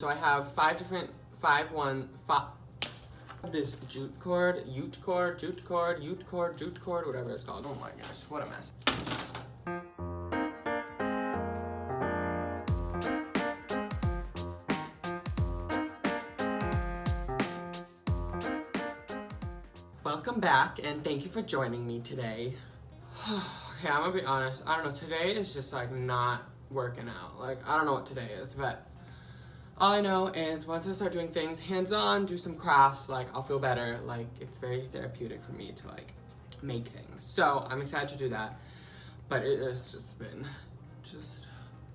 So I have 5 different 5 this jute cord, whatever it's called. Oh my gosh, what a mess. Welcome back, and thank you for joining me today. Okay, I'm gonna be honest, I don't know, today is just like not working out. Like, I don't know what today is, but all I know is once I start doing things hands-on, do some crafts, like I'll feel better. Like, it's very therapeutic for me to like make things. So I'm excited to do that, but it has just been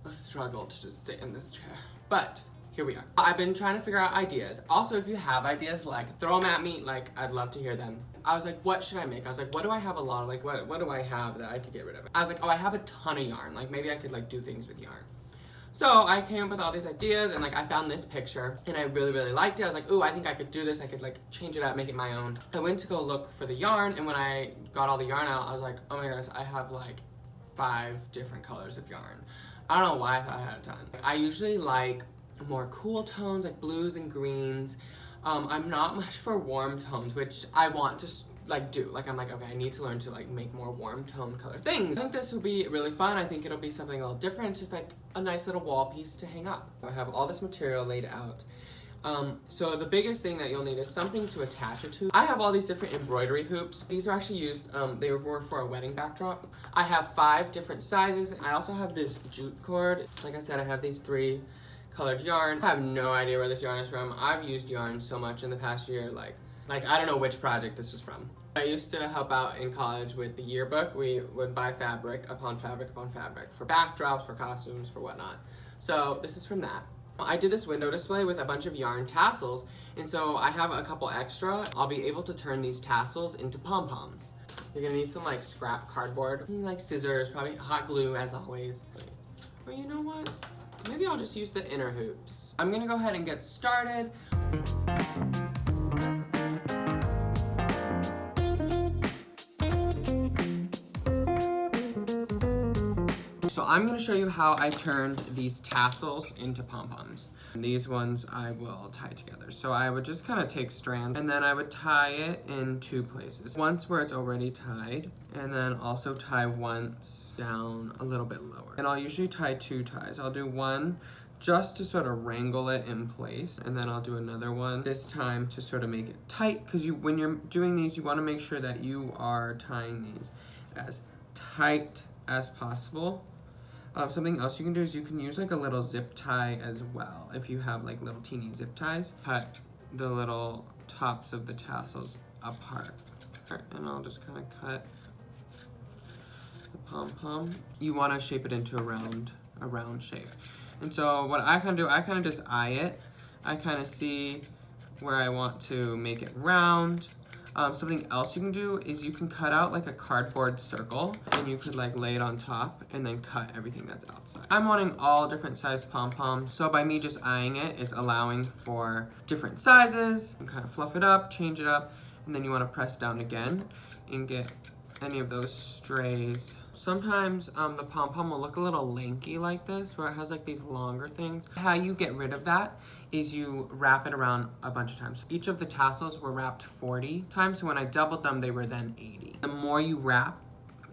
a struggle to just sit in this chair. But here we are. I've been trying to figure out ideas. Also, if you have ideas, like throw them at me. Like, I'd love to hear them. I was like, what should I make? I was like, what do I have a lot of? Like, what do I have that I could get rid of? I was like, oh, I have a ton of yarn. Like, maybe I could like do things with yarn. So I came up with all these ideas, and like I found this picture and I really liked it. I was like, ooh, I think I could do this. I could like change it up, make it my own. I went to go look for the yarn, and when I got all the yarn out, I was like, oh my goodness, I have like 5 different colors of yarn. I don't know why I thought I had a ton. I usually like more cool tones, like blues and greens. I'm not much for warm tones, which I want to like do. Like, I'm like, okay, I need to learn to like make more warm tone color things. I think this will be really fun. I think it'll be something a little different. It's just like a nice little wall piece to hang up. I have all this material laid out. So the biggest thing that you'll need is something to attach it to. I have all these different embroidery hoops. These are actually used, they were for a wedding backdrop. I have 5 different sizes. I also have this jute cord. Like I said, I have these 3 colored yarn. I have no idea where this yarn is from. I've used yarn so much in the past year, like I don't know which project this was from. I used to help out in college with the yearbook. We would buy fabric upon fabric upon fabric for backdrops, for costumes, for whatnot. So this is from that. I did this window display with a bunch of yarn tassels, and so I have a couple extra. I'll be able to turn these tassels into pom-poms. You're gonna need some like scrap cardboard, like scissors, probably hot glue as always. But you know what? Maybe I'll just use the inner hoops. I'm gonna go ahead and get started. So I'm going to show you how I turned these tassels into pom-poms. These ones I will tie together. So I would just kind of take strands and then I would tie it in 2 places. Once where it's already tied, and then also tie once down a little bit lower. And I'll usually tie 2 ties. I'll do one just to sort of wrangle it in place, and then I'll do another one this time to sort of make it tight, because when you're doing these, you want to make sure that you are tying these as tight as possible. Something else you can do is you can use like a little zip tie as well. If you have like little teeny zip ties, cut the little tops of the tassels apart. And I'll just kind of cut the pom-pom. You want to shape it into a round shape. And so what I kind of do, I kind of just eye it. I kind of see where I want to make it round. Something else you can do is you can cut out like a cardboard circle, and you could like lay it on top and then cut everything that's outside. I'm wanting all different sized pom-poms, so by me just eyeing it, it's allowing for different sizes. You can kind of fluff it up, change it up, and then you want to press down again and get any of those strays. Sometimes the pom-pom will look a little lanky like this, where it has like these longer things. How you get rid of that is you wrap it around a bunch of times. Each of the tassels were wrapped 40 times, so when I doubled them, they were then 80. The more you wrap,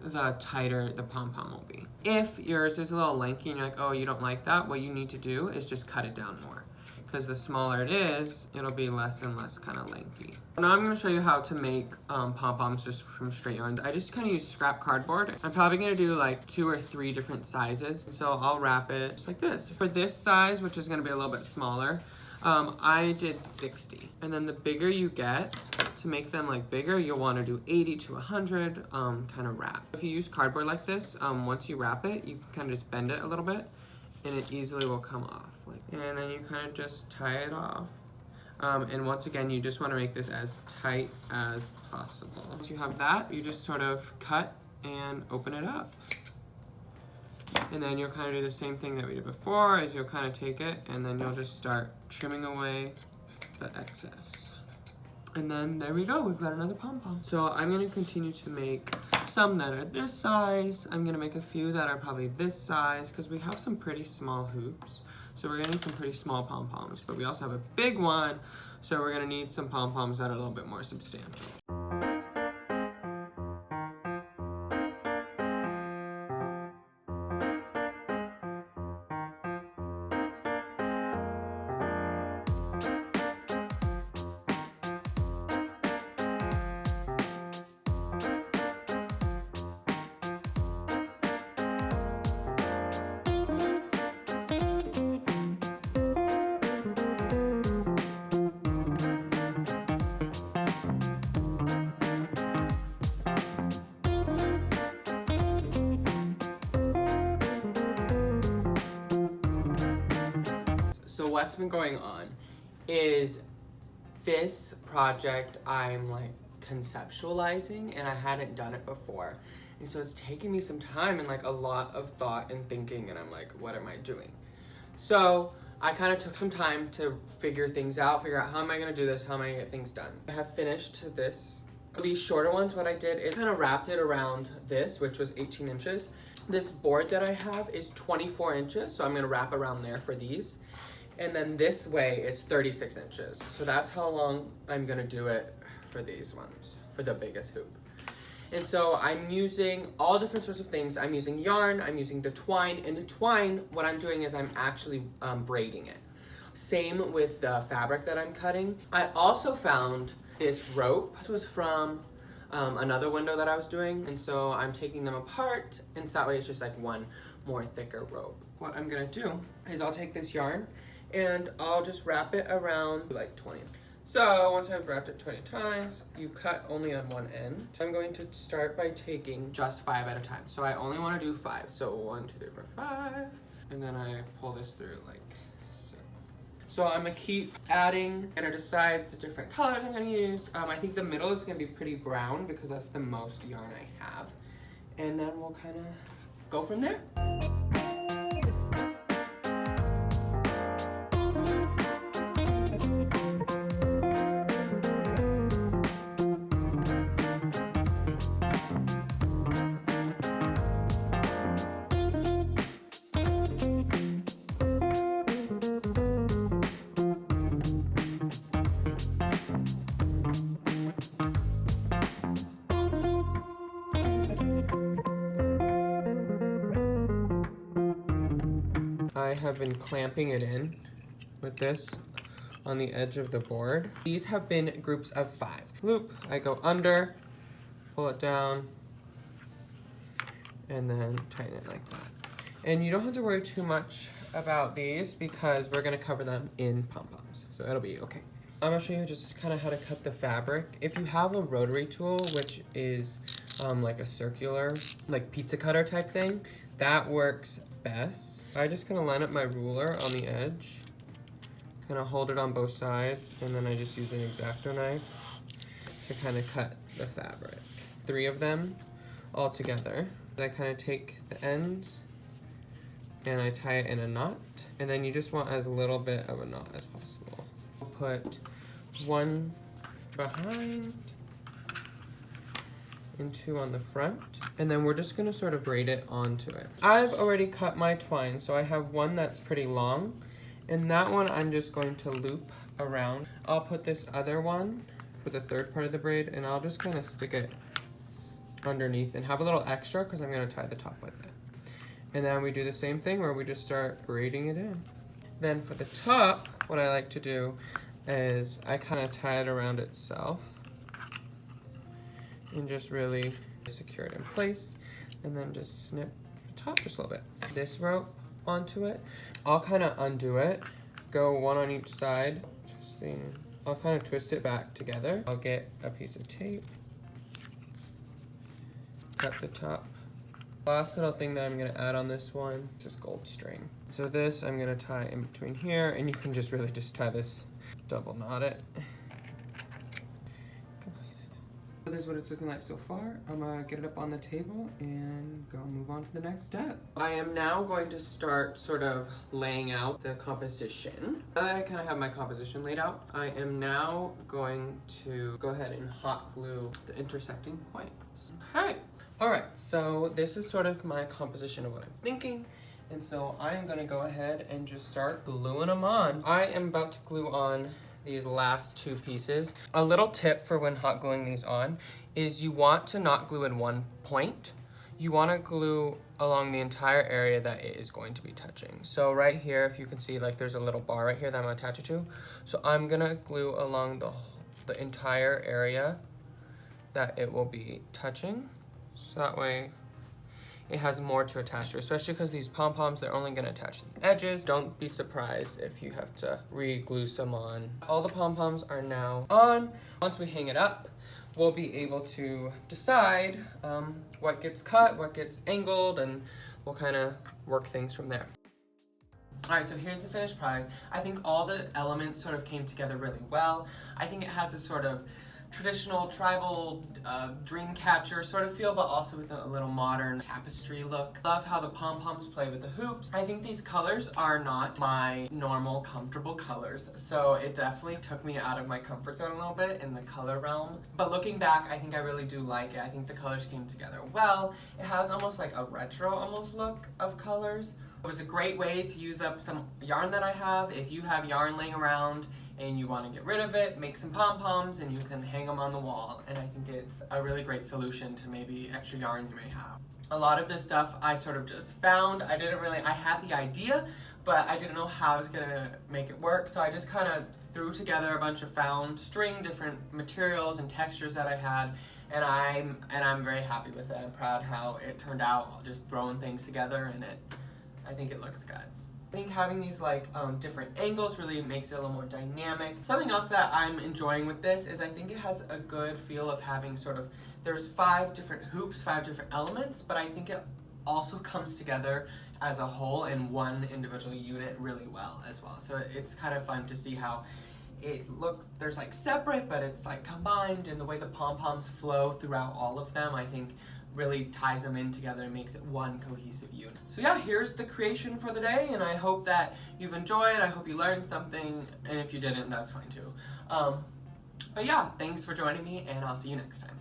the tighter the pom-pom will be. If yours is a little lanky and you're like, oh, you don't like that, what you need to do is just cut it down more. Because the smaller it is, it'll be less and less kind of lengthy. Now I'm going to show you how to make pom-poms just from straight yarns. I just kind of use scrap cardboard. I'm probably going to do like 2 or 3 different sizes. So I'll wrap it just like this. For this size, which is going to be a little bit smaller, I did 60. And then the bigger you get, to make them like bigger, you'll want to do 80 to 100 kind of wrap. If you use cardboard like this, once you wrap it, you can kind of just bend it a little bit, and it easily will come off. And then you kind of just tie it off. And once again, you just want to make this as tight as possible. Once you have that, you just sort of cut and open it up. And then you'll kind of do the same thing that we did before, is you'll kind of take it and then you'll just start trimming away the excess. And then there we go, we've got another pom-pom. So I'm going to continue to make some that are this size. I'm going to make a few that are probably this size, because we have some pretty small hoops. So we're gonna need some pretty small pom-poms, but we also have a big one, so we're gonna need some pom-poms that are a little bit more substantial. So what's been going on is this project I'm like conceptualizing, and I hadn't done it before. And so it's taken me some time and like a lot of thought and thinking, and I'm like, what am I doing? So I kind of took some time to figure things out, figure out how am I gonna do this, how am I gonna get things done. I have finished this. These shorter ones, what I did is kind of wrapped it around this, which was 18 inches. This board that I have is 24 inches, so I'm gonna wrap around there for these. And then this way, it's 36 inches. So that's how long I'm gonna do it for these ones, for the biggest hoop. And so I'm using all different sorts of things. I'm using yarn, I'm using the twine, and the twine, what I'm doing is I'm actually braiding it. Same with the fabric that I'm cutting. I also found this rope. This was from another window that I was doing. And so I'm taking them apart, and so that way it's just like one more thicker rope. What I'm gonna do is I'll take this yarn, and I'll just wrap it around like 20. So once I've wrapped it 20 times, you cut only on one end. I'm going to start by taking just 5 at a time. So I only want to do 5. So 1, 2, 3, 4, 5. And then I pull this through like so. So I'm gonna keep adding, and I decide the different colors I'm gonna use. I think the middle is gonna be pretty brown because that's the most yarn I have. And then we'll kind of go from there. I have been clamping it in with this on the edge of the board. These have been groups of 5. Loop, I go under, pull it down, and then tighten it like that. And you don't have to worry too much about these because we're gonna cover them in pom-poms, so it'll be okay. I'm gonna show you just kind of how to cut the fabric. If you have a rotary tool, which is like a circular, like pizza cutter type thing, that works best. I just kind of line up my ruler on the edge, kind of hold it on both sides, and then I just use an X-Acto knife to kind of cut the fabric. 3 of them all together. I kind of take the ends and I tie it in a knot, and then you just want as little bit of a knot as possible. I'll put 1 behind and 2 on the front, and then we're just gonna sort of braid it onto it. I've already cut my twine, so I have one that's pretty long, and that one I'm just going to loop around. I'll put this other one for the third part of the braid, and I'll just kind of stick it underneath and have a little extra because I'm gonna tie the top with it. And then we do the same thing where we just start braiding it in. Then for the top, what I like to do is I kind of tie it around itself and just really secure it in place, and then just snip the top just a little bit. This rope onto it, I'll kind of undo it, go one on each side, I'll kind of twist it back together. I'll get a piece of tape, cut the top. Last little thing that I'm gonna add on this one is this gold string. So this I'm gonna tie in between here, and you can just really just tie this, double knot it. This is what it's looking like so far. I'm gonna get it up on the table and go move on to the next step. I am now going to start sort of laying out the composition. Now that I kind of have my composition laid out, I am now going to go ahead and hot glue the intersecting points. Okay. All right, so this is sort of my composition of what I'm thinking. And so I am gonna go ahead and just start gluing them on. I am about to glue on these last two pieces. A little tip for when hot gluing these on is you want to not glue in one point. You want to glue along the entire area that it is going to be touching. So right here, if you can see, like there's a little bar right here that I'm gonna attach it to. So I'm gonna glue along the entire area that it will be touching. So that way it has more to attach to, especially because these pom-poms, they're only gonna attach to the edges. Don't be surprised if you have to re-glue some on. All the pom-poms are now on. Once we hang it up, we'll be able to decide what gets cut, what gets angled, and we'll kind of work things from there. All right, so here's the finished product. I think all the elements sort of came together really well. I think it has this sort of traditional tribal Dreamcatcher sort of feel, but also with a little modern tapestry look. Love how the pom-poms play with the hoops. I think these colors are not my normal comfortable colors, so it definitely took me out of my comfort zone a little bit in the color realm. But looking back, I think I really do like it. I think the colors came together well. It has almost like a retro almost look of colors. It was a great way to use up some yarn that I have. If you have yarn laying around and you want to get rid of it, make some pom-poms and you can hang them on the wall. And I think it's a really great solution to maybe extra yarn you may have. A lot of this stuff I sort of just found. I had the idea, but I didn't know how I was gonna make it work. So I just kind of threw together a bunch of found string, different materials and textures that I had. And I'm very happy with it. I'm proud how it turned out, just throwing things together, and I think it looks good. I think having these like different angles really makes it a little more dynamic. Something else that I'm enjoying with this is I think it has a good feel of having sort of, there's 5 different hoops, 5 different elements, but I think it also comes together as a whole in one individual unit really well as well. So it's kind of fun to see how it looks, there's like separate, but it's like combined, and the way the pom-poms flow throughout all of them, I think really ties them in together and makes it one cohesive unit. So yeah, here's the creation for the day, and I hope that you've enjoyed. I hope you learned something, and if you didn't, that's fine too. But yeah, thanks for joining me, and I'll see you next time.